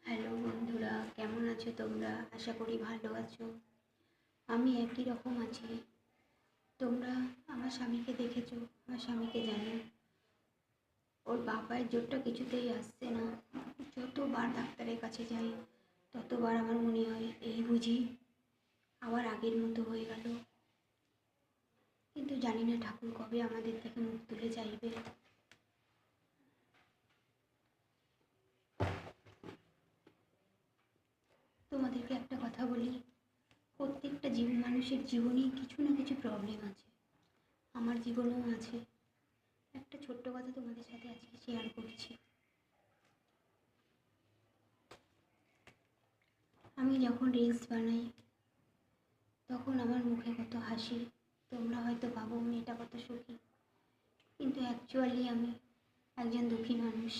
Hello বন্ধুরা, কেমন আছো তোমরা? আশা করি ভালো আছো। আমি একই রকম আছি। তোমরা আমার স্বামীকে দেখেছো, আমার স্বামীকে জানো। ওর বাবার জোরটা কিছুতেই আসছে না। যতবার ডাক্তারের কাছে যাই ততবার আমার মনে হয় এই বুঝি আবার আগের মতো হয়ে গেল। কিন্তু জানি না ঠাকুর কবে আমাদের থেকে মুখ তুলে চাইবে। তোমাদেরকে একটা কথা বলি, প্রত্যেকটা মানুষের জীবনেই কিছু না কিছু প্রবলেম আছে। আমার জীবনেও আছে। একটা ছোট্ট কথা তোমাদের সাথে আজকে শেয়ার করছি। আমি যখন রিলস বানাই তখন আমার মুখে কত হাসি। তোমরা হয়তো ভাবো মেয়েটা কত সুখী, কিন্তু অ্যাকচুয়ালি আমি একজন দুঃখী মানুষ।